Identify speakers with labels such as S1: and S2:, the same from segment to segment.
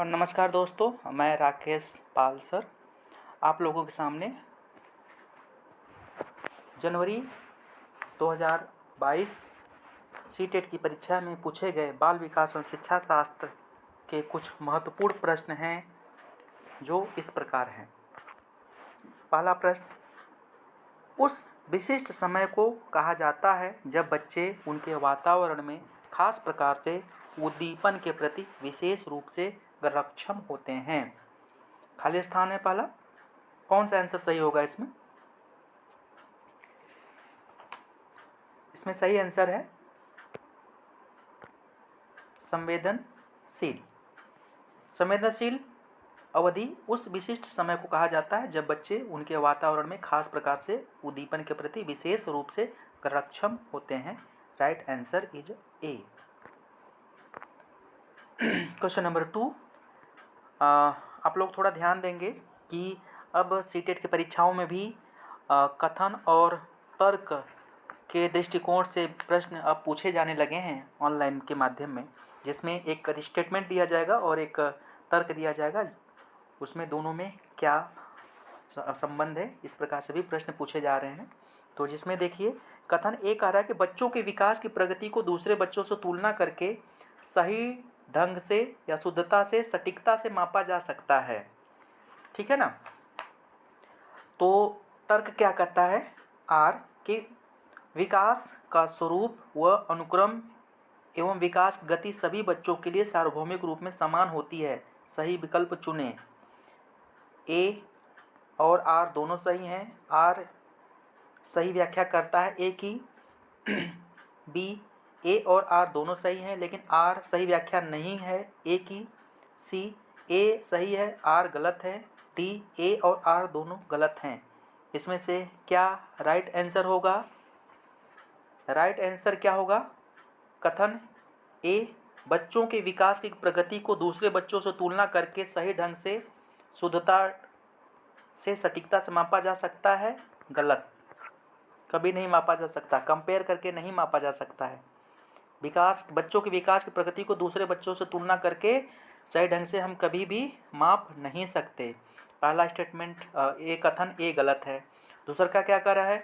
S1: और नमस्कार दोस्तों, मैं राकेश पाल सर आप लोगों के सामने जनवरी 2022 सीटेट की परीक्षा में पूछे गए बाल विकास एवं शिक्षा शास्त्र के कुछ महत्वपूर्ण प्रश्न हैं जो इस प्रकार हैं। पहला प्रश्न, उस विशिष्ट समय को कहा जाता है जब बच्चे उनके वातावरण में खास प्रकार से उद्दीपन के प्रति विशेष रूप से गरक्षम होते हैं। खाली स्थान है पहला, कौन सा आंसर सही होगा इसमें? इसमें सही आंसर है संवेदनशील। संवेदनशील अवधि उस विशिष्ट समय को कहा जाता है जब बच्चे उनके वातावरण में खास प्रकार से उद्दीपन के प्रति विशेष रूप से गरक्षम होते हैं। Right answer is A. Question number 2, आप लोग थोड़ा ध्यान देंगे कि अब सीटेट की परीक्षाओं में भी कथन और तर्क के दृष्टिकोण से प्रश्न अब पूछे जाने लगे हैं ऑनलाइन के माध्यम में, जिसमें एक स्टेटमेंट दिया जाएगा और एक तर्क दिया जाएगा, उसमें दोनों में क्या संबंध है, इस प्रकार से भी प्रश्न पूछे जा रहे हैं। तो जिसमें देखिए कथन ए कह रहा है कि बच्चों के विकास की प्रगति को दूसरे बच्चों से तुलना करके सही ढंग से या शुद्धता से सटीकता से मापा जा सकता है। ठीक है ना। तो तर्क क्या कहता है आर कि विकास का स्वरूप व अनुक्रम एवं विकास गति सभी बच्चों के लिए सार्वभौमिक रूप में समान होती है। सही विकल्प चुनें। ए और आर दोनों सही हैं। आर सही व्याख्या करता है ए की। बी, ए और आर दोनों सही हैं लेकिन आर सही व्याख्या नहीं है ए की। सी, ए सही है आर गलत है। डी, ए और आर दोनों गलत हैं। इसमें से क्या राइट आंसर होगा? राइट आंसर क्या होगा? कथन ए, बच्चों के विकास की प्रगति को दूसरे बच्चों से तुलना करके सही ढंग से शुद्धता से सटीकता से मापा जा सकता है, गलत। कभी नहीं मापा जा सकता, कंपेयर करके नहीं मापा जा सकता है। बच्चों के विकास की प्रगति को दूसरे बच्चों से तुलना करके सही ढंग से हम कभी भी माप नहीं सकते। पहला स्टेटमेंट ए कथन ए गलत है। दूसरा का क्या कह रहा है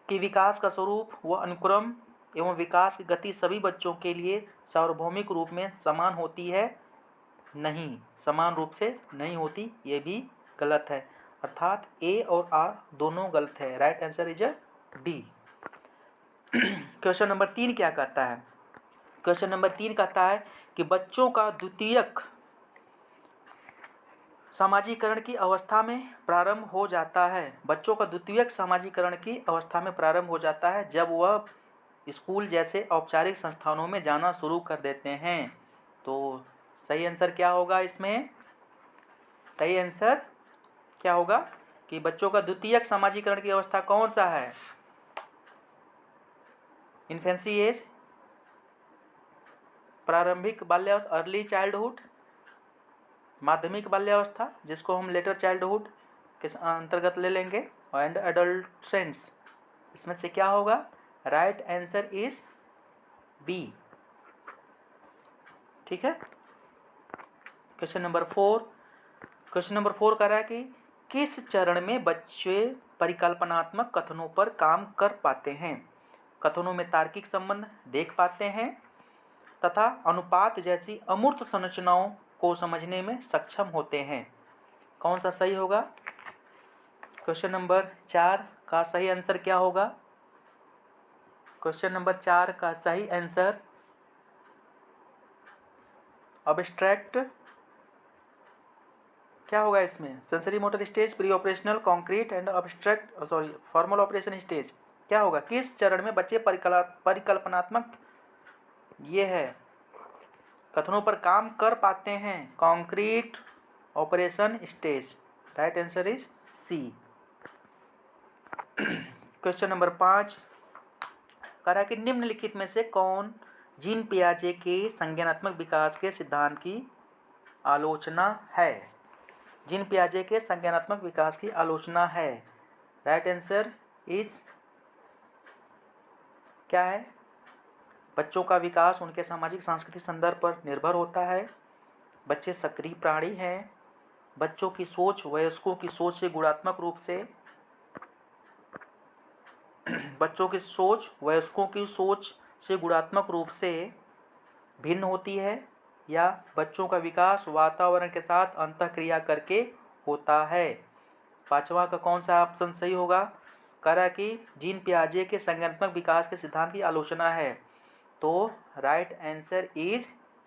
S1: कि विकास का स्वरूप व अनुक्रम एवं विकास की गति सभी बच्चों के लिए सार्वभौमिक रूप में समान होती है, नहीं, समान रूप से नहीं होती, ये भी गलत है। अर्थात ए और आर दोनों गलत है। Right answer is D. Question number 3 क्या कहता है? क्वेश्चन नंबर 3 कहता है कि बच्चों का द्वितीयक सामाजिकरण की अवस्था में प्रारंभ हो जाता है। बच्चों का द्वितीयक सामाजिकरण की अवस्था में प्रारंभ हो जाता है जब वह स्कूल जैसे औपचारिक संस्थानों में जाना शुरू कर देते हैं। तो सही आंसर क्या होगा इसमें? सही आंसर क्या होगा कि बच्चों का द्वितीयक सामाजिकरण की अवस्था कौन सा है? इन्फेंसी एज, प्रारंभिक बाल्यावस्था, अर्ली चाइल्डहुड, माध्यमिक बाल्यावस्था जिसको हम लेटर चाइल्डहुड के अंतर्गत ले लेंगे, एंड एडोलसेंस। इसमें से क्या होगा? Right answer is B. ठीक है। क्वेश्चन नंबर 4 कह रहा है कि किस चरण में बच्चे परिकल्पनात्मक कथनों पर काम कर पाते हैं? कथनों में तार्किक संबंध देख पाते हैं तथा अनुपात जैसी अमूर्त संरचनाओं को समझने में सक्षम होते हैं। कौन सा सही होगा? क्वेश्चन नंबर 4 का सही आंसर क्या होगा? क्वेश्चन नंबर 4 का सही आंसर अब्स्ट्रैक्ट क्या होगा इसमें? Sensory motor stage, pre operational, concrete and formal operation stage क्या होगा? किस चरण में बच्चे परिकल्पनात्मक ये है कथनों पर काम कर पाते हैं? Concrete operation stage. Right answer is C. Question number 5 कह रहा है कि निम्नलिखित में से कौन जीन पियाजे के संज्ञानात्मक विकास के सिद्धांत की आलोचना है? जीन पियाजे के संज्ञानात्मक विकास की आलोचना है। राइट आंसर इज क्या है? बच्चों का विकास उनके सामाजिक सांस्कृतिक संदर्भ पर निर्भर होता है। बच्चे सक्रिय प्राणी हैं। बच्चों की सोच वयस्कों की सोच से गुणात्मक रूप से बच्चों की सोच वयस्कों की सोच से गुणात्मक रूप से भिन्न होती है, या बच्चों का विकास वातावरण के साथ अंतःक्रिया करके होता है। पांचवा का कौन सा ऑप्शन सही होगा? कह रहा है कि जीन पियाजे के संज्ञानात्मक विकास के सिद्धांत की आलोचना है, तो राइट आंसर इज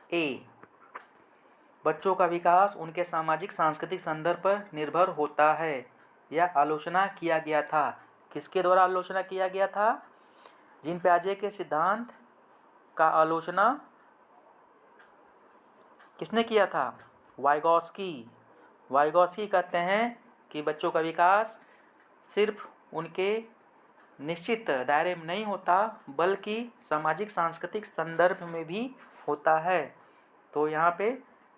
S1: ए। बच्चों का विकास उनके सामाजिक सांस्कृतिक संदर्भ पर निर्भर होता है। यह आलोचना किया गया था। किसके द्वारा आलोचना किया गया था? जीन पियाजे के सिद्धांत का आलोचना किसने किया था? वाइगॉस्की। वाइगॉस्की कहते हैं कि बच्चों का विकास सिर्फ उनके निश्चित दायरे में नहीं होता, बल्कि सामाजिक सांस्कृतिक संदर्भ में भी होता है। तो यहाँ पे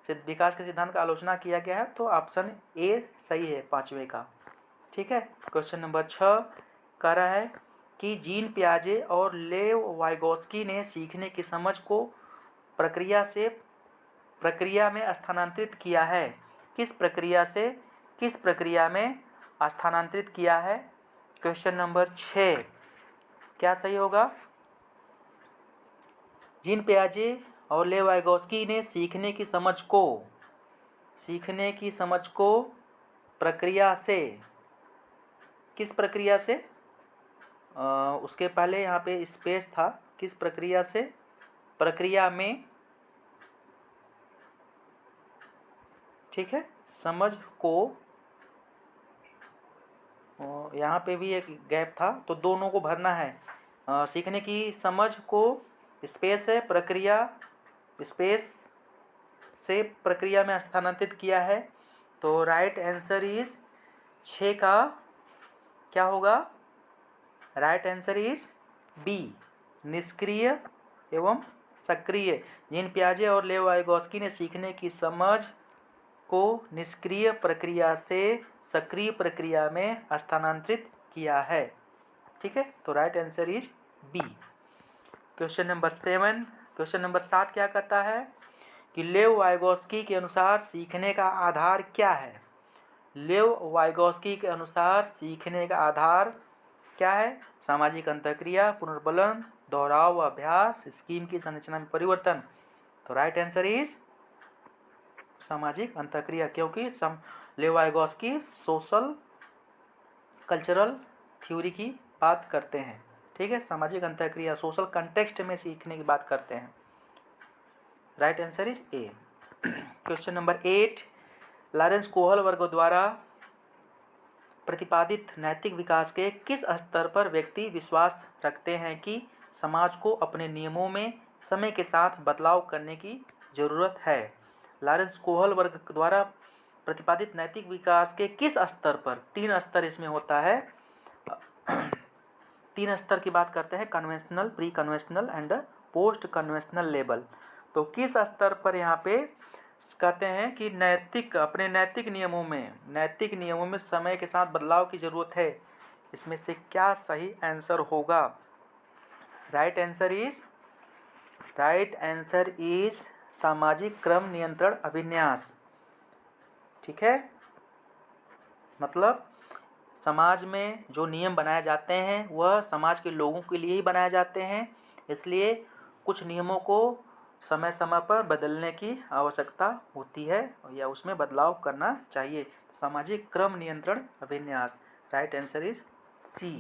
S1: विकास के सिद्धांत का आलोचना किया गया है, तो ऑप्शन ए सही है पांचवे का। ठीक है। क्वेश्चन नंबर 6 कह रहा है कि जीन पियाजे और लेव वाइगॉस्की ने सीखने की समझ को प्रक्रिया में स्थानांतरित किया है। किस प्रक्रिया में स्थानांतरित किया है? क्वेश्चन नंबर 6 क्या सही होगा? जीन पियाजे और लेव वाइगॉस्की ने सीखने की समझ को प्रक्रिया से, किस प्रक्रिया से? उसके पहले यहाँ पे स्पेस था। किस प्रक्रिया से? प्रक्रिया में। ठीक है। समझ को, यहाँ पे भी एक गैप था, तो दोनों को भरना है। सीखने की समझ को स्पेस है, स्पेस से प्रक्रिया में स्थानांतरित किया है। तो राइट आंसर इज 6 का क्या होगा? राइट आंसर इज बी, निष्क्रिय एवं सक्रिय। जीन पियाजे और लेव वाइगॉस्की ने सीखने की समझ को निष्क्रिय प्रक्रिया से सक्रिय प्रक्रिया में स्थानांतरित किया है। ठीक है। तो right answer is B. Question number 7 क्या कहता है कि लेव वाइगॉस्की के अनुसार सीखने का आधार क्या है? लेव वाइगॉस्की के अनुसार सीखने का आधार क्या है? सामाजिक अंतःक्रिया, पुनर्बलन, दोहराव व अभ्यास, स्कीम की संरचना में परिवर्तन। तो राइट आंसर इज सामाजिक अंतःक्रिया, क्योंकि लेव वाइगॉस्की सोशल कल्चरल थ्योरी की बात करते हैं। ठीक है। सामाजिक अंतःक्रिया सोशल कंटेक्स्ट में सीखने की बात करते हैं। Right answer is A. Question number 8 Lawrence Kohlberg द्वारा प्रतिपादित नैतिक विकास के किस स्तर पर व्यक्ति विश्वास रखते हैं कि समाज को अपने नियमों में समय के साथ बदलाव करने की जरूरत है? लॉरेंस कोहल वर्ग द्वारा प्रतिपादित नैतिक विकास के किस स्तर पर? 3 स्तर इसमें होता है। 3 स्तर की बात करते हैं, conventional, pre conventional and post conventional level. तो किस स्तर पर यहाँ पे कहते हैं कि अपने नैतिक नियमों में समय के साथ बदलाव की जरूरत है? इसमें से क्या सही आंसर होगा? राइट आंसर इज सामाजिक क्रम नियंत्रण अभिन्यास। ठीक है। मतलब समाज में जो नियम बनाए जाते हैं वह समाज के लोगों के लिए ही बनाए जाते हैं, इसलिए कुछ नियमों को समय समय पर बदलने की आवश्यकता होती है या उसमें बदलाव करना चाहिए। सामाजिक क्रम नियंत्रण अभिन्यास। Right answer is C.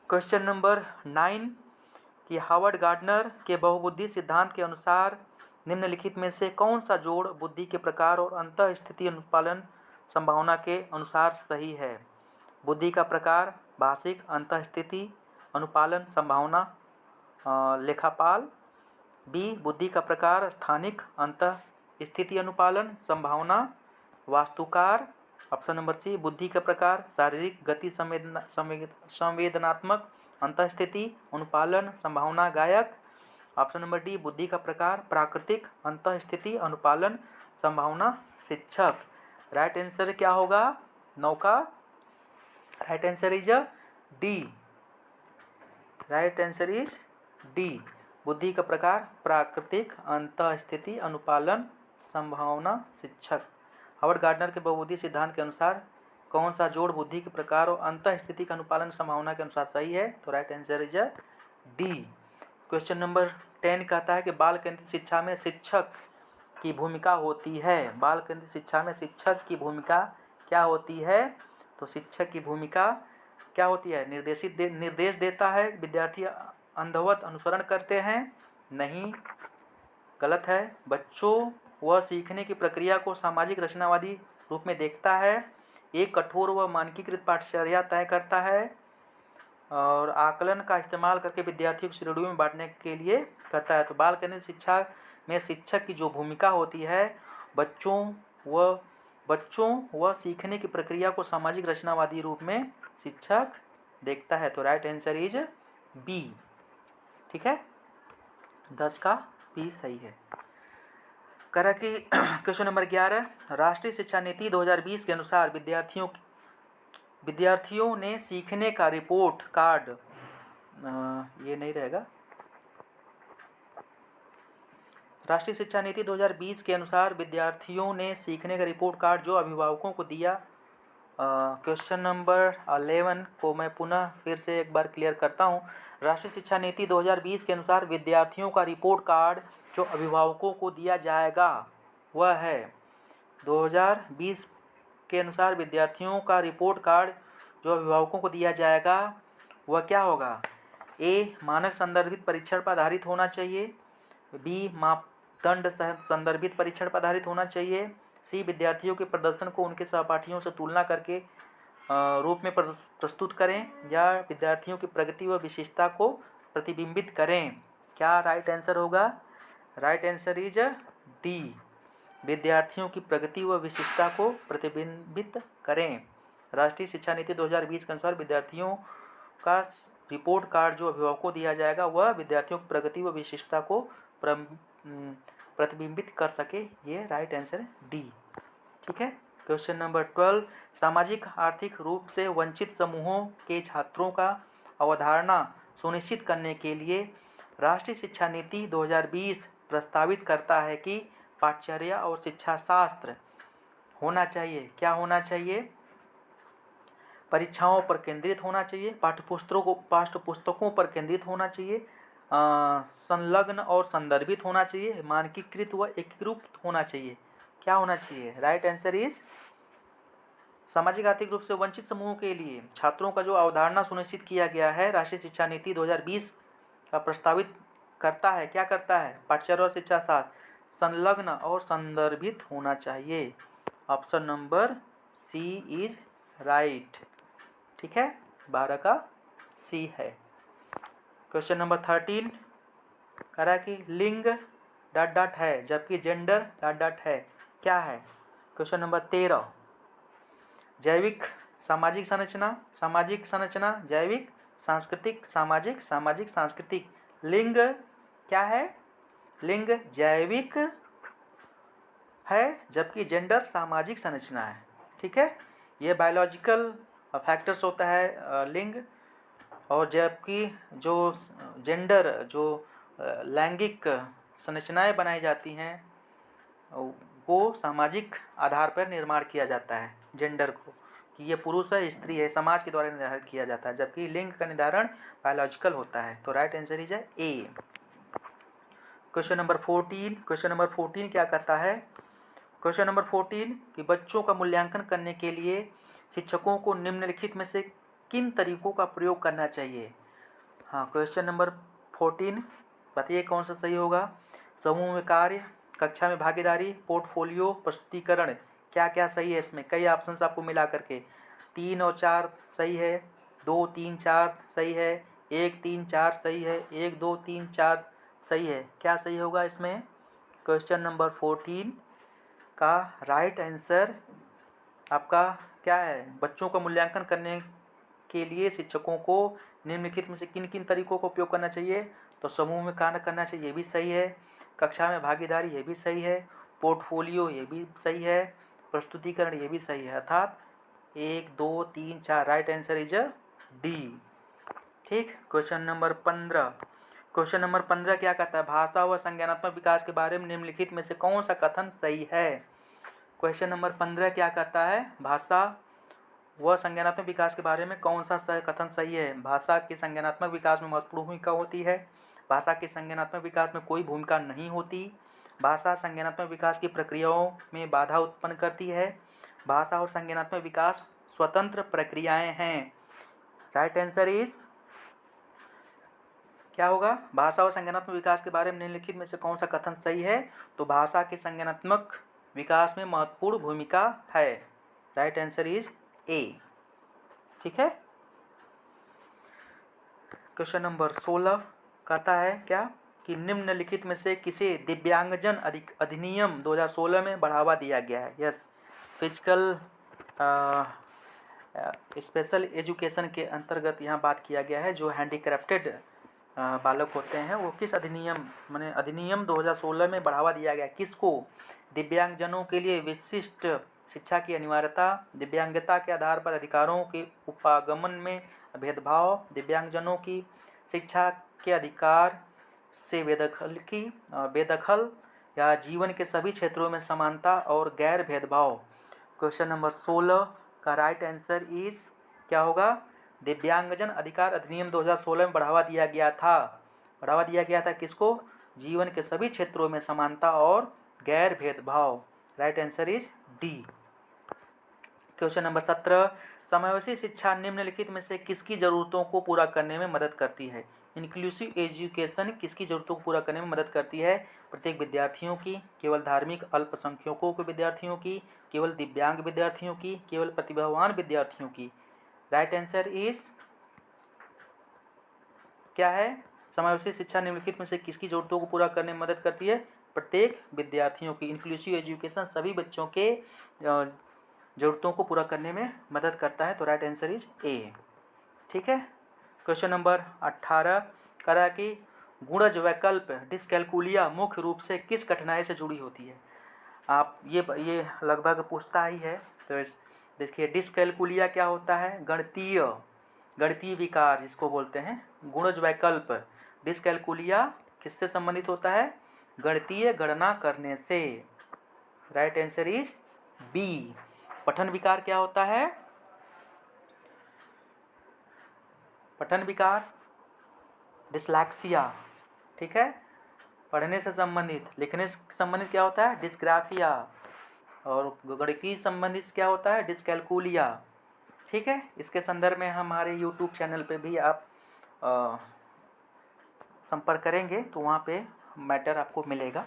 S1: Question number 9 कि हार्वर्ड गार्डनर के बहुबुद्धि सिद्धांत के अनुसार निम्नलिखित में से कौन सा जोड़ बुद्धि के प्रकार और अंतःस्थिति अनुपालन संभावना के अनुसार सही है? बुद्धि का प्रकार भाषिक अंतःस्थिति अनुपालन संभावना लेखापाल। बी बुद्धि का प्रकार स्थानिक अंतःस्थिति अनुपालन संभावना वास्तुकार। ऑप्शन नंबर सी बुद्धि का प्रकार शारीरिक गति संवेदनात्मक अंतःस्थिति अनुपालन संभावना गायक। ऑप्शन नंबर डी बुद्धि का प्रकार प्राकृतिक अंतःस्थिति अनुपालन संभावना शिक्षक। राइट आंसर क्या होगा? 9 का right answer is D. Right answer is D, बुद्धि का प्रकार प्राकृतिक अंतःस्थिति अनुपालन संभावना शिक्षक। हावर्ड गार्डनर के बहुबुद्धि सिद्धांत के अनुसार कौन सा जोड़ बुद्धि के प्रकार और अंतः स्थिति का अनुपालन संभावना के अनुसार सही है? तो right answer is D. Question number 10 कहता है कि बाल केंद्रित शिक्षा में शिक्षक की भूमिका होती है। बाल केंद्रित शिक्षा में शिक्षक की भूमिका क्या होती है? तो शिक्षक की भूमिका क्या होती है? निर्देश देता है, विद्यार्थी अंधवत अनुसरण करते हैं, नहीं, गलत है। बच्चों व सीखने की प्रक्रिया को सामाजिक रचनावादी रूप में देखता है, एक कठोर व मानकीकृत पाठचर्या तय करता है और आकलन का इस्तेमाल करके विद्यार्थियों को श्रेणियों में बांटने के लिए करता है। तो बाल केंद्रित शिक्षा में शिक्षक की जो भूमिका होती है, बच्चों व सीखने की प्रक्रिया को सामाजिक रचनावादी रूप में शिक्षक देखता है। तो राइट आंसर इज बी। ठीक है, 10 का बी सही है। कह रहा कि क्वेश्चन नंबर 11, राष्ट्रीय शिक्षा नीति 2020 के अनुसार विद्यार्थियों ने सीखने का रिपोर्ट कार्ड, ये नहीं रहेगा। राष्ट्रीय शिक्षा नीति 2020 के अनुसार विद्यार्थियों ने सीखने का रिपोर्ट कार्ड जो अभिभावकों को दिया। क्वेश्चन नंबर 11 को मैं पुनः फिर से एक बार क्लियर करता हूँ। राष्ट्रीय शिक्षा नीति 2020 के अनुसार विद्यार्थियों का रिपोर्ट कार्ड जो अभिभावकों को दिया जाएगा वह है 2020 के अनुसार विद्यार्थियों का रिपोर्ट कार्ड जो अभिभावकों को दिया जाएगा वह क्या होगा? ए, मानक संदर्भित परीक्षण पर आधारित होना चाहिए। बी, मापदंड संदर्भित परीक्षण पर आधारित होना चाहिए। सी, विद्यार्थियों के प्रदर्शन को उनके सहपाठियों से तुलना करके रूप में प्रस्तुत करें या विद्यार्थियों की प्रगति व विशेषता को प्रतिबिंबित करें। क्या राइट आंसर होगा? राइट आंसर इज डी, विद्यार्थियों की प्रगति व विशिष्टता को प्रतिबिंबित करें। राष्ट्रीय शिक्षा नीति 2020 के अनुसार विद्यार्थियों का रिपोर्ट कार्ड जो अभिभावकों को दिया जाएगा वह विद्यार्थियों की प्रगति व विशिष्टता को प्रतिबिंबित कर सके। ये राइट आंसर डी। ठीक है, क्वेश्चन नंबर 12, सामाजिक आर्थिक रूप से वंचित समूहों के छात्रों का अवधारणा सुनिश्चित करने के लिए राष्ट्रीय शिक्षा नीति 2020 प्रस्तावित करता है कि पाठचर्या और शिक्षा शास्त्र होना चाहिए। क्या होना चाहिए? परीक्षाओं पर केंद्रित होना चाहिए, पाठ्यपुस्तकों पर केंद्रित होना चाहिए, संलग्न और संदर्भित होना चाहिए, मानकीकृत व एकीकृत होना चाहिए। क्या होना चाहिए? राइट आंसर इज सामाजिक आर्थिक रूप से वंचित समूहों के लिए छात्रों का जो अवधारणा सुनिश्चित किया गया है राष्ट्रीय शिक्षा नीति 2020 का प्रस्तावित करता है, क्या करता है? पाठचर्या और शिक्षा शास्त्र संलग्न और संदर्भित होना चाहिए। Option number C is right. ठीक है, 12 का सी है। क्वेश्चन नंबर 13 कह रहा है कि लिंग ... है जबकि जेंडर ... है, क्या है? क्वेश्चन नंबर 13, जैविक सामाजिक संरचना, जैविक सांस्कृतिक सामाजिक, सामाजिक सांस्कृतिक। लिंग क्या है? लिंग जैविक है जबकि जेंडर सामाजिक संरचना है। ठीक है, ये बायोलॉजिकल फैक्टर्स होता है लिंग, और जबकि जो जेंडर जो लैंगिक संरचनाएं बनाई जाती हैं वो सामाजिक आधार पर निर्माण किया जाता है जेंडर को, कि ये पुरुष है स्त्री है, समाज के द्वारा निर्धारित किया जाता है, जबकि लिंग का निर्धारण बायोलॉजिकल होता है। तो right answer is A. Question number 14 क्या कहता है? क्वेश्चन नंबर 14 कि बच्चों का मूल्यांकन करने के लिए शिक्षकों को निम्नलिखित में से किन तरीकों का प्रयोग करना चाहिए? हाँ, क्वेश्चन नंबर 14 बताइए कौन सा सही होगा? समूह में कार्य, कक्षा में भागीदारी, पोर्टफोलियो, प्रस्तुतिकरण। क्या क्या सही है इसमें? कई ऑप्शंस आपको मिला करके 3 और 4 सही है, 2, 3, 4 सही है, 1, 3, 4 सही है, 1, 2, 3, 4 सही है। क्या सही होगा इसमें? क्वेश्चन नंबर 14 का राइट आंसर आपका क्या है? बच्चों का मूल्यांकन करने के लिए शिक्षकों को निम्नलिखित में से किन किन तरीकों का उपयोग करना चाहिए? तो समूह में कार्य करना चाहिए, ये भी सही है, कक्षा में भागीदारी ये भी सही है, पोर्टफोलियो ये भी सही है, प्रस्तुतिकरण ये भी सही है, अर्थात 1, 2, 3, 4 राइट आंसर इज डी। ठीक, क्वेश्चन नंबर 15 क्वेश्चन नंबर 15 क्या कहता है, भाषा व संज्ञानात्मक विकास के बारे में निम्नलिखित में से कौन सा कथन सही है। क्वेश्चन नंबर 15 क्या कहता है, भाषा व संज्ञानात्मक विकास के बारे में कौन सा कथन सही है। भाषा के संज्ञानात्मक विकास में महत्वपूर्ण भूमिका होती है, भाषा के संज्ञानात्मक विकास में कोई भूमिका नहीं होती, भाषा संज्ञानात्मक विकास की प्रक्रियाओं में बाधा उत्पन्न करती है, भाषा और संज्ञानात्मक विकास स्वतंत्र प्रक्रियाएं हैं। राइट आंसर इज क्या होगा, भाषा और संज्ञानात्मक विकास के बारे में निम्नलिखित में से कौन सा कथन सही है। तो भाषा के संज्ञानात्मक विकास में महत्वपूर्ण भूमिका है। राइट आंसर इज ए। ठीक है। क्वेश्चन नंबर 16 कहता है क्या कि निम्नलिखित में से किसे दिव्यांगजन अधिनियम 2016 में बढ़ावा दिया गया है। यस, फिजिकल स्पेशल एजुकेशन के अंतर्गत यहाँ बात किया गया है। जो हैंडीक्राफ्टेड बालक होते हैं वो किस अधिनियम माने अधिनियम 2016 में बढ़ावा दिया गया। किसको, दिव्यांगजनों के लिए विशिष्ट शिक्षा की अनिवार्यता, दिव्यांगता के आधार पर अधिकारों के उपागमन में भेदभाव, दिव्यांगजनों की शिक्षा के अधिकार से बेदखल या जीवन के सभी क्षेत्रों में समानता और गैर भेदभाव। क्वेश्चन नंबर 16 का राइट आंसर इज क्या होगा, दिव्यांगजन अधिकार अधिनियम 2016 में बढ़ावा दिया गया था। बढ़ावा दिया गया था किसको, जीवन के सभी क्षेत्रों में समानता और गैर भेदभाव। Right answer is D. Question number 17, समावेशी शिक्षा निम्नलिखित में से किसकी जरूरतों को पूरा करने में मदद करती है। इंक्लूसिव एजुकेशन किसकी जरूरतों को पूरा करने में मदद करती है। प्रत्येक विद्यार्थियों की, केवल धार्मिक अल्पसंख्यकों के विद्यार्थियों की, केवल दिव्यांग विद्यार्थियों की, केवल प्रतिभावान विद्यार्थियों की। राइट आंसर इज क्या है, समावेशी शिक्षा निम्नलिखित में से किसकी जरूरतों को पूरा करने में मदद करती है। प्रत्येक विद्यार्थियों की, इंक्लूसिव एजुकेशन सभी बच्चों के जरूरतों को पूरा करने में मदद करता है। तो राइट आंसर इज ए। ठीक है। क्वेश्चन नंबर 18 करा कि गुणज वैकल्प डिस्कैलकुलिया मुख्य रूप से किस कठिनाई से जुड़ी होती है। आप ये लगभग पूछता ही है। तो देखिए डिस्कैलकुलिया क्या होता है, गणितीय विकार जिसको बोलते हैं। गुणज वैकल्प डिस्कैलकुलिया किससे संबंधित होता है, गणितीय गणना करने से। Right answer is B. पठन विकार क्या होता है, पठन विकार डिस्लैक्सिया। ठीक है, पढ़ने से संबंधित, लिखने से संबंधित क्या होता है, डिस्ग्राफिया। और गणितीय संबंधित क्या होता है, डिस्कैलकुलिया। ठीक है, इसके संदर्भ में हमारे यूट्यूब चैनल पे भी आप संपर्क करेंगे तो वहाँ पे मैटर आपको मिलेगा।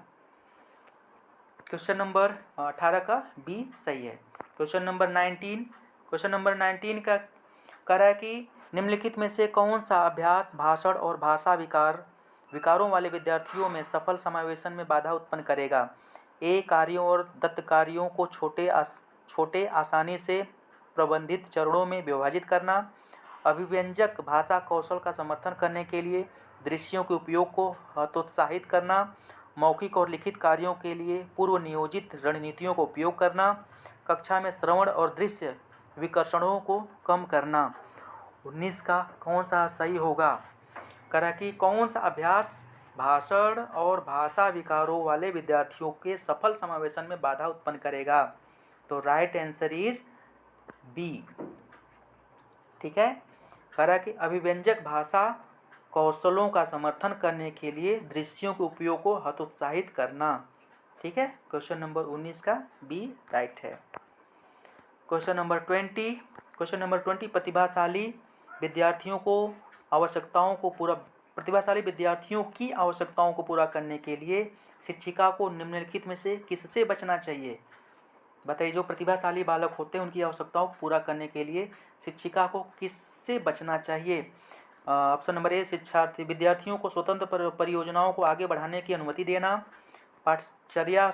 S1: क्वेश्चन नंबर 18 का बी सही है। क्वेश्चन नंबर 19 का कह रहा है कि निम्नलिखित में से कौन सा अभ्यास भाषण और भाषा विकारों वाले विद्यार्थियों में सफल समावेशन में बाधा उत्पन्न करेगा। ए, कार्यों और दत्त कार्यों को छोटे आसानी से प्रबंधित चरणों में विभाजित करना, अभिव्यंजक भाषा कौशल का समर्थन करने के लिए दृश्यों के उपयोग को हतोत्साहित करना, मौखिक और लिखित कार्यों के लिए पूर्व नियोजित रणनीतियों का उपयोग करना, कक्षा में श्रवण और दृश्य विकर्षणों को कम करना। 19 का कौन सा सही होगा, करा कि कौन सा अभ्यास भाषण और भाषा विकारों वाले विद्यार्थियों के सफल समावेशन में बाधा उत्पन्न करेगा। तो राइट आंसर इज बी। ठीक है, करा कि अभिव्यंजक भाषा कौशलों का समर्थन करने के लिए दृश्यों के उपयोग को हतोत्साहित करना। ठीक है, क्वेश्चन नंबर 19 का बी राइट है। क्वेश्चन नंबर 20 प्रतिभाशाली विद्यार्थियों की आवश्यकताओं को पूरा करने के लिए शिक्षिका को निम्नलिखित में से किससे बचना चाहिए। बताइए, जो प्रतिभाशाली बालक होते हैं उनकी आवश्यकताओं को पूरा करने के लिए शिक्षिका को किससे बचना चाहिए। ऑप्शन नंबर ए, विद्यार्थियों को स्वतंत्र परियोजनाओं को आगे बढ़ाने की अनुमति देना, पाठचर्या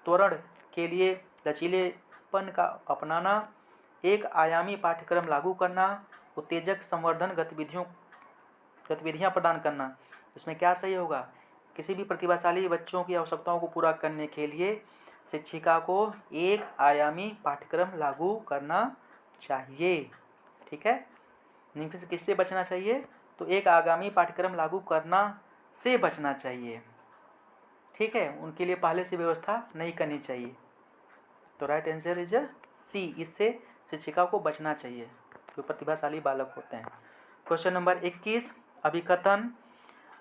S1: त्वरण के लिए लचीलेपन का अपनाना, एक आयामी पाठ्यक्रम लागू करना, उत्तेजक संवर्धन गतिविधियां प्रदान करना। इसमें क्या सही होगा, किसी भी प्रतिभाशाली बच्चों की आवश्यकताओं को पूरा करने के लिए शिक्षिका को एक आयामी पाठ्यक्रम लागू करना चाहिए। ठीक है, निम्न से किससे बचना चाहिए, तो एक आगामी पाठ्यक्रम लागू करना से बचना चाहिए। ठीक है, उनके लिए पहले से व्यवस्था नहीं करनी चाहिए। तो राइट आंसर इज सी, इससे शिक्षिका को बचना चाहिए जो प्रतिभाशाली बालक होते हैं। क्वेश्चन नंबर 21, अभिकथन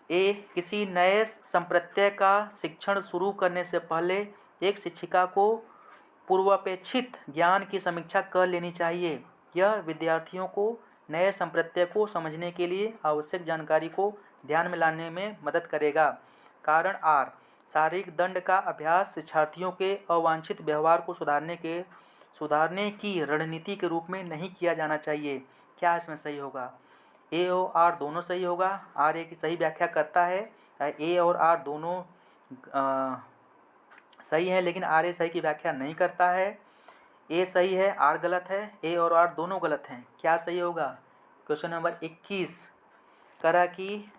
S1: ए, किसी नए संप्रत्यय का शिक्षण शुरू करने से पहले एक शिक्षिका को पूर्वापेक्षित ज्ञान की समीक्षा कर लेनी चाहिए। यह विद्यार्थियों को नए संप्रत्यय को समझने के लिए आवश्यक जानकारी को ध्यान में लाने में मदद करेगा। कारण आर, शारीरिक दंड का अभ्यास शिक्षार्थियों के अवांछित व्यवहार को सुधारने की रणनीति के रूप में नहीं किया जाना चाहिए। क्या इसमें सही होगा? ए और आर दोनों सही होगा। आर ए की सही व्याख्या करता है, ए और आर दोनों सही है, लेकिन आर ए सही की व्याख्या नहीं करता है। ए सही है, आर गलत है, ए और आर दोनों गलत हैं। क्या सही होगा? क्वेश्चन नंबर 21 करा कि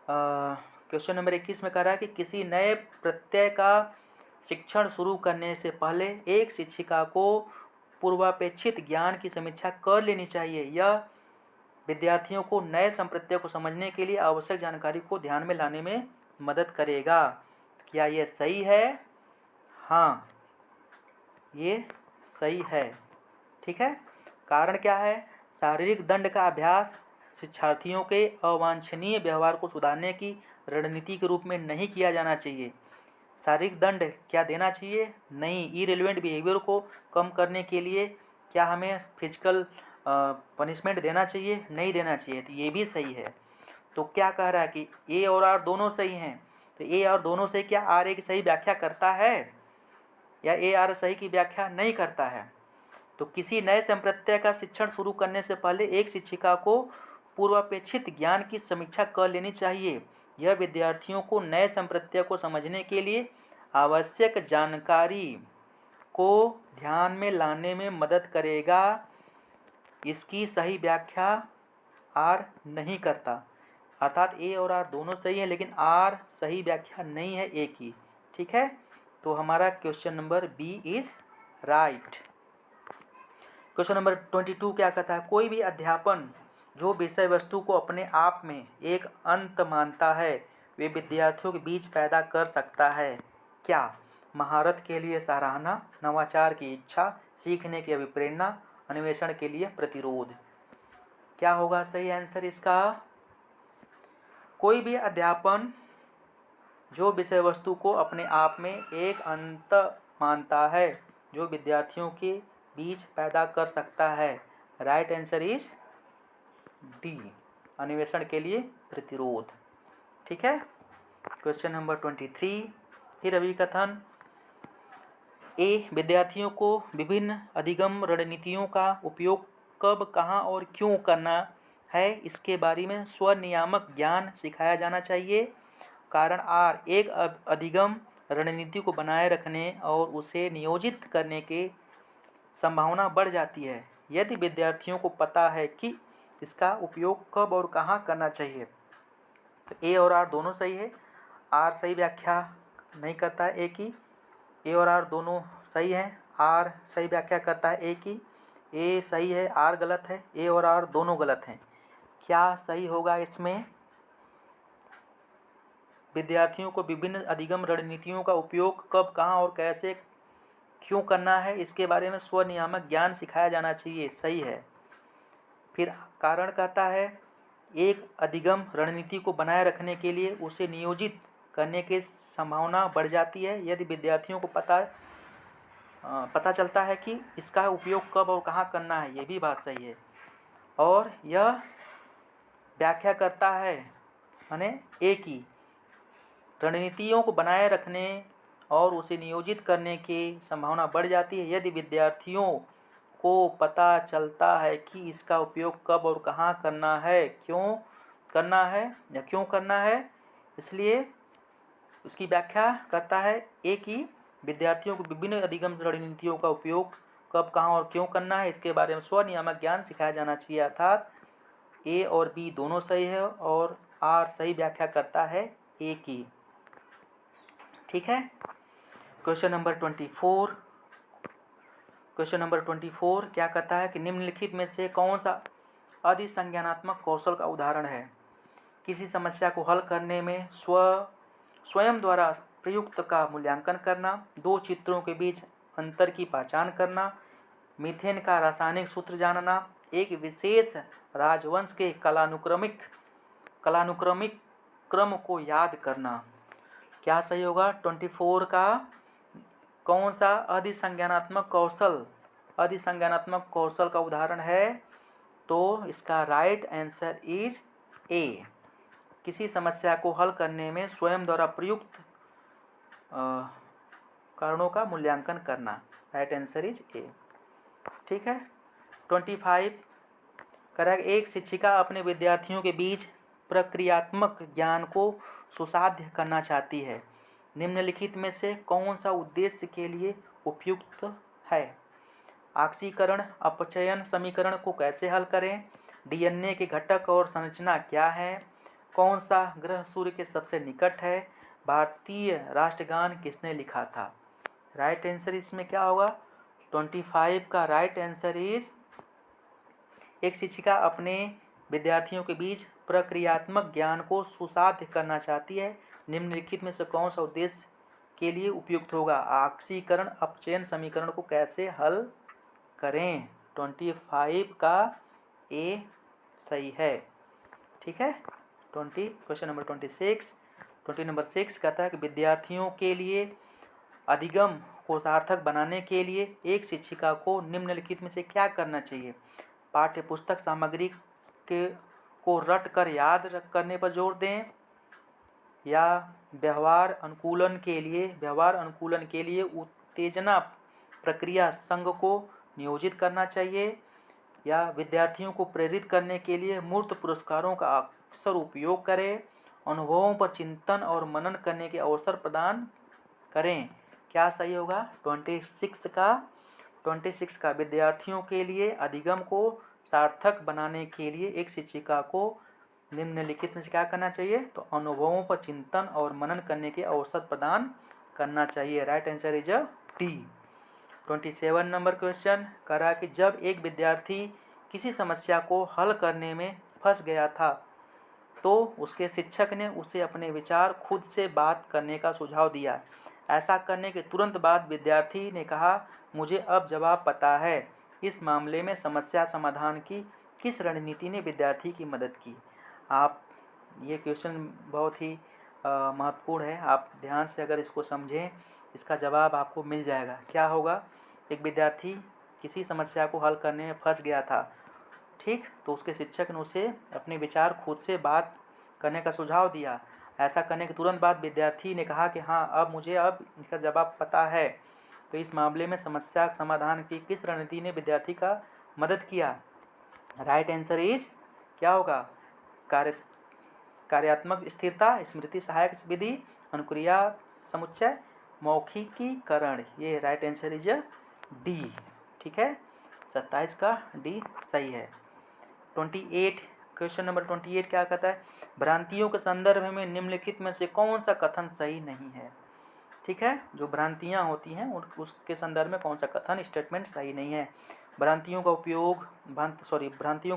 S1: क्वेश्चन नंबर 21 में करा कि किसी नए प्रत्यय का शिक्षण शुरू करने से पहले एक शिक्षिका को पूर्वापेक्षित ज्ञान की समीक्षा कर लेनी चाहिए। यह विद्यार्थियों को नए संप्रत्यय को समझने के लिए आवश्यक जानकारी को ध्यान में लाने में मदद करेगा। क्या ये सही है? हाँ, ये सही है। ठीक है, कारण क्या है? शारीरिक दंड का अभ्यास शिक्षार्थियों के अवांछनीय व्यवहार को सुधारने की रणनीति के रूप में नहीं किया जाना चाहिए। शारीरिक दंड क्या देना चाहिए? नहीं। इरेलेवेंट बिहेवियर को कम करने के लिए क्या हमें फिजिकल पनिशमेंट देना चाहिए? नहीं देना चाहिए। तो ये भी सही है। तो क्या कह रहा है कि ए और आर दोनों सही हैं। तो ए और दोनों से क्या आर ए की सही व्याख्या करता है या ए आर सही की व्याख्या नहीं करता है? तो किसी नए संप्रत्यय का शिक्षण शुरू करने से पहले एक शिक्षिका को पूर्वापेक्षित ज्ञान की समीक्षा कर लेनी चाहिए। यह विद्यार्थियों को नए संप्रत्यय को समझने के लिए आवश्यक जानकारी को ध्यान में लाने में मदद करेगा। इसकी सही व्याख्या आर नहीं करता, अर्थात ए और आर दोनों सही है, लेकिन आर सही व्याख्या नहीं है ए की। ठीक है, तो हमारा question number B is right. Question number 22 क्या कहता है? कोई भी अध्यापन जो विषय वस्तु को अपने आप में एक अंत मानता है वे विद्यार्थियों के बीच पैदा कर सकता है। क्या? महारत के लिए सराहना, नवाचार की इच्छा, सीखने की अभिप्रेरणा, अन्वेषण के लिए प्रतिरोध। क्या होगा सही आंसर इसका? कोई भी अध्यापन जो विषय वस्तु को अपने आप में एक अंत मानता है जो विद्यार्थियों के बीच पैदा कर सकता है। राइट आंसर इज डी, अन्वेषण के लिए प्रतिरोध। ठीक है, क्वेश्चन नंबर 23 फिर अभिकथन ए, विद्यार्थियों को विभिन्न अधिगम रणनीतियों का उपयोग कब, कहाँ और क्यों करना है इसके बारे में स्वनियामक ज्ञान सिखाया जाना चाहिए। कारण आर, एक अधिगम रणनीति को बनाए रखने और उसे नियोजित करने की संभावना बढ़ जाती है यदि विद्यार्थियों को पता है कि इसका उपयोग कब और कहाँ करना चाहिए। तो ए और आर दोनों सही है, आर सही व्याख्या नहीं करता है ए की। ए और आर दोनों सही हैं, आर सही व्याख्या करता है ए की। ए सही है, आर गलत है, ए और आर दोनों गलत हैं। क्या सही होगा इसमें? विद्यार्थियों को विभिन्न अधिगम रणनीतियों का उपयोग कब, कहाँ और कैसे क्यों करना है इसके बारे में स्वनियामक ज्ञान सिखाया जाना चाहिए। सही है। फिर कारण कहता है एक अधिगम रणनीति को बनाए रखने के लिए उसे नियोजित करने की संभावना बढ़ जाती है यदि विद्यार्थियों को पता चलता है कि इसका उपयोग कब और कहाँ करना है। ये भी बात सही है। और यह व्याख्या करता है माने ए की रणनीतियों को बनाए रखने और उसे नियोजित करने की संभावना बढ़ जाती है यदि विद्यार्थियों को पता चलता है कि इसका उपयोग कब और कहाँ करना है, क्यों करना है या क्यों करना है। इसलिए इसकी व्याख्या करता है ए की विद्यार्थियों को विभिन्न अधिगम रणनीतियों का उपयोग कब, कहाँ और क्यों करना है इसके बारे में स्वनियामक ज्ञान सिखाया जाना चाहिए। अर्थात ए और बी दोनों सही है और आर सही व्याख्या करता है ए की। ठीक है, क्वेश्चन नंबर 24। क्वेश्चन नंबर 24 क्या कहता है कि निम्नलिखित में से कौन सा अधिसंज्ञानात्मक कौशल का उदाहरण है? किसी समस्या को हल करने में स्वयं द्वारा प्रयुक्त का मूल्यांकन करना, दो चित्रों के बीच अंतर की पहचान करना, मीथेन का रासायनिक सूत्र जानना, एक विशेष राजवंश के कालानुक्रमिक क्रम को याद करना। क्या सही होगा? 24 का कौन सा अधिसंज्ञानात्मक कौशल का उदाहरण है? तो इसका राइट आंसर इज ए। किसी समस्या को हल करने में स्वयं द्वारा प्रयुक्त कारणों का मूल्यांकन करना। राइट आंसर इज ए। ठीक है। 25 करेक्ट। एक शिक्षिका अपने विद्यार्थियों के बीच प्रक्रियात्मक ज्ञान को सुसाध्य करना चाहती है। निम्नलिखित में से कौन सा उद्देश्य के लिए उपयुक्त है? ऑक्सीकरण अपचयन समीकरण को कैसे हल करें? डीएनए के घटक और संरचना क्या है? कौन सा ग्रह सूर्य के सबसे निकट है? भारतीय राष्ट्रगान किसने लिखा था? राइट आंसर इसमें क्या होगा? 25 का राइट आंसर इज, एक शिक्षिका अपने विद्यार्थियों के बीच प्रक्रियात्मक ज्ञान को सुसाध्य करना चाहती है। निम्नलिखित में से कौन सा उद्देश्य के लिए उपयुक्त होगा? ऑक्सीकरण अपचयन समीकरण को कैसे हल करें? 25 का ए सही है। ठीक है। क्वेश्चन नंबर 26 कहता है कि विद्यार्थियों के लिए अधिगम को सार्थक बनाने के लिए एक शिक्षिका को निम्नलिखित में से क्या करना चाहिए? पाठ्य पुस्तक सामग्री को रट कर याद करने पर जोर दें, या व्यवहार अनुकूलन के लिए उत्तेजना प्रक्रिया संघ को नियोजित करना चाहिए, या विद्यार्थियों को प्रेरित करने के लिए मूर्त पुरस्कारों का अक्सर उपयोग करें, अनुभवों पर चिंतन और मनन करने के अवसर प्रदान करें। क्या सही होगा? 26 का विद्यार्थियों के लिए अधिगम को सार्थक बनाने के लिए एक शिक्षिका को निम्नलिखित में से क्या करना चाहिए? तो अनुभवों पर चिंतन और मनन करने के अवसर प्रदान करना चाहिए। Right answer is D. 27 number question कह रहा है कि जब एक विद्यार्थी किसी समस्या को हल करने में फंस गया था तो उसके शिक्षक ने उसे अपने विचार खुद से बात करने का सुझाव दिया। ऐसा करने के तुरंत बाद विद्यार्थी ने कहा, मुझे अब जवाब पता है। इस मामले में समस्या समाधान की किस रणनीति ने विद्यार्थी की मदद की? आप ये क्वेश्चन बहुत ही महत्वपूर्ण है। आप ध्यान से अगर इसको समझें, इसका जवाब आपको मिल जाएगा। क्या होगा? एक विद्यार्थी किसी समस्या को हल करने में फंस गया था, ठीक, तो उसके शिक्षक ने उसे अपने विचार खुद से बात करने का सुझाव दिया। ऐसा करने के तुरंत बाद विद्यार्थी ने कहा कि हाँ, अब मुझे इसका जवाब पता है। तो इस मामले में समस्या समाधान की किस रणनीति ने विद्यार्थी का मदद किया? राइट आंसर इज क्या होगा? कार्यात्मक स्थिरता, स्मृति सहायक विधि, अनुक्रिया समुच्चय, मौखिकीकरण। ये राइट आंसर इज डी। ठीक है। 27 का डी सही है। 28 क्वेश्चन नंबर 28 क्या कहता है? भ्रांतियों के संदर्भ में निम्नलिखित में से कौन सा कथन सही नहीं है? ठीक है। जो भ्रांतियां होती हैं उसके संदर्भ में कौन सा कथन स्टेटमेंट सही नहीं है? भ्रांतियों का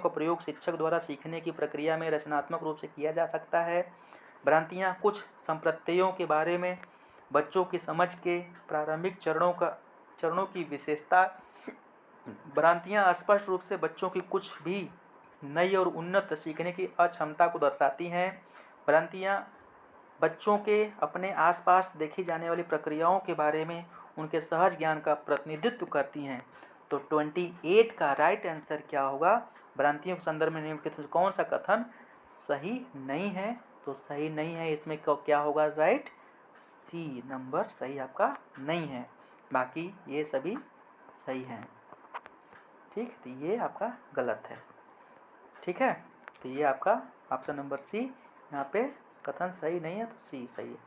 S1: प्रयोग शिक्षक द्वारा सीखने की प्रक्रिया में रचनात्मक रूप से किया जा सकता है। भ्रांतियां कुछ संप्रत्ययों के बारे में बच्चों की समझ के प्रारंभिक चरणों की विशेषता। भ्रांतियां स्पष्ट रूप से बच्चों की कुछ भी नई और उन्नत सीखने की अक्षमता को दर्शाती हैं। भ्रांतियां बच्चों के अपने आसपास देखी जाने वाली प्रक्रियाओं के बारे में उनके सहज ज्ञान का प्रतिनिधित्व करती हैं। तो 28 का राइट आंसर क्या होगा? भ्रांतियों के संदर्भ में निम्नलिखित में कौन सा कथन सही नहीं है? तो सही नहीं है इसमें क्या होगा? राइट सी नंबर सही आपका नहीं है, बाकी ये सभी सही हैं। ठीक, तो ये आपका गलत है। ठीक है। तो ये आपका ऑप्शन नंबर सी, यहाँ पे कथन सही नहीं है, तो सी सही है।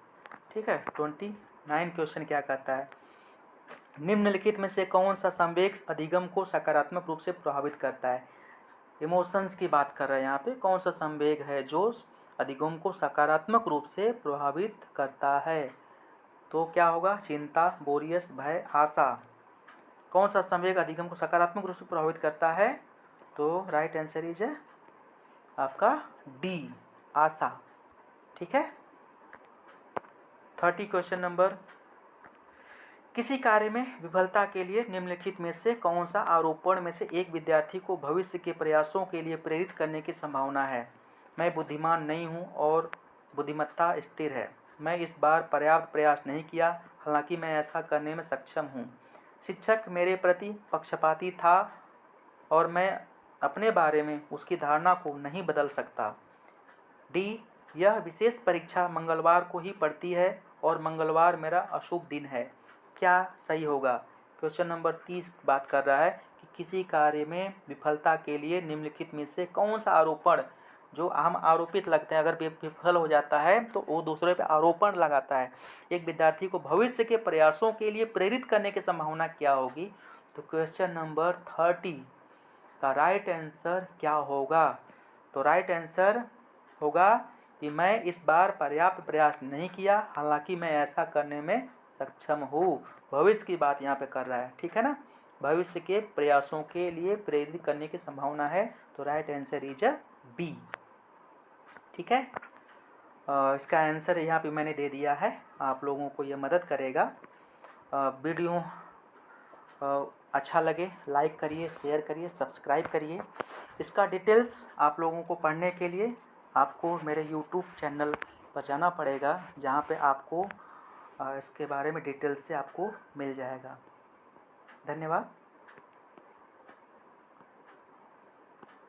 S1: ठीक है। 29 क्वेश्चन क्या कहता है? निम्नलिखित में से कौन सा संवेग अधिगम को सकारात्मक रूप से प्रभावित करता है? इमोशंस की बात कर रहे हैं यहाँ पे। कौन सा संवेग है जो अधिगम को सकारात्मक रूप से प्रभावित करता है? तो क्या होगा? चिंता, बोरियस, भय, आशा। कौन सा संवेग अधिगम को सकारात्मक रूप से प्रभावित करता है? तो राइट आंसर इज आपका डी। आशा। ठीक है। 30 क्वेश्चन नंबर, किसी कार्य में विफलता के लिए निम्नलिखित में से कौन सा आरोपण में से एक विद्यार्थी को भविष्य के प्रयासों के लिए प्रेरित करने की संभावना है? मैं बुद्धिमान नहीं हूँ और बुद्धिमत्ता स्थिर है। मैं इस बार पर्याप्त प्रयास नहीं किया, हालांकि मैं ऐसा करने में सक्षम हूँ। शिक्षक मेरे प्रति पक्षपाती था और मैं अपने बारे में उसकी धारणा को नहीं बदल सकता। डी, यह विशेष परीक्षा मंगलवार को ही पड़ती है और मंगलवार मेरा अशुभ दिन है। क्या सही होगा? क्वेश्चन नंबर 30 बात कर रहा है कि किसी कार्य में विफलता के लिए निम्नलिखित में से कौन सा आरोपण, जो हम आरोपित लगते हैं, अगर विफल हो जाता है तो वो दूसरे पे आरोपण लगाता है, एक विद्यार्थी को भविष्य के प्रयासों के लिए प्रेरित करने की संभावना क्या होगी? तो क्वेश्चन नंबर 30 का राइट आंसर क्या होगा? तो राइट आंसर होगा कि मैं इस बार पर्याप्त प्रयास नहीं किया, हालांकि मैं ऐसा करने में सक्षम हूँ। भविष्य की बात यहाँ पे कर रहा है, ठीक है ना। भविष्य के प्रयासों के लिए प्रेरित करने की संभावना है, तो राइट आंसर इज बी। ठीक है। इसका आंसर यहाँ पे मैंने दे दिया है, आप लोगों को ये मदद करेगा। वीडियो अच्छा लगे लाइक करिए, शेयर करिए, सब्सक्राइब करिए। इसका डिटेल्स आप लोगों को पढ़ने के लिए आपको मेरे यूट्यूब चैनल पर जाना पड़ेगा, जहाँ पे आपको इसके बारे में डिटेल्स से आपको मिल जाएगा। धन्यवाद।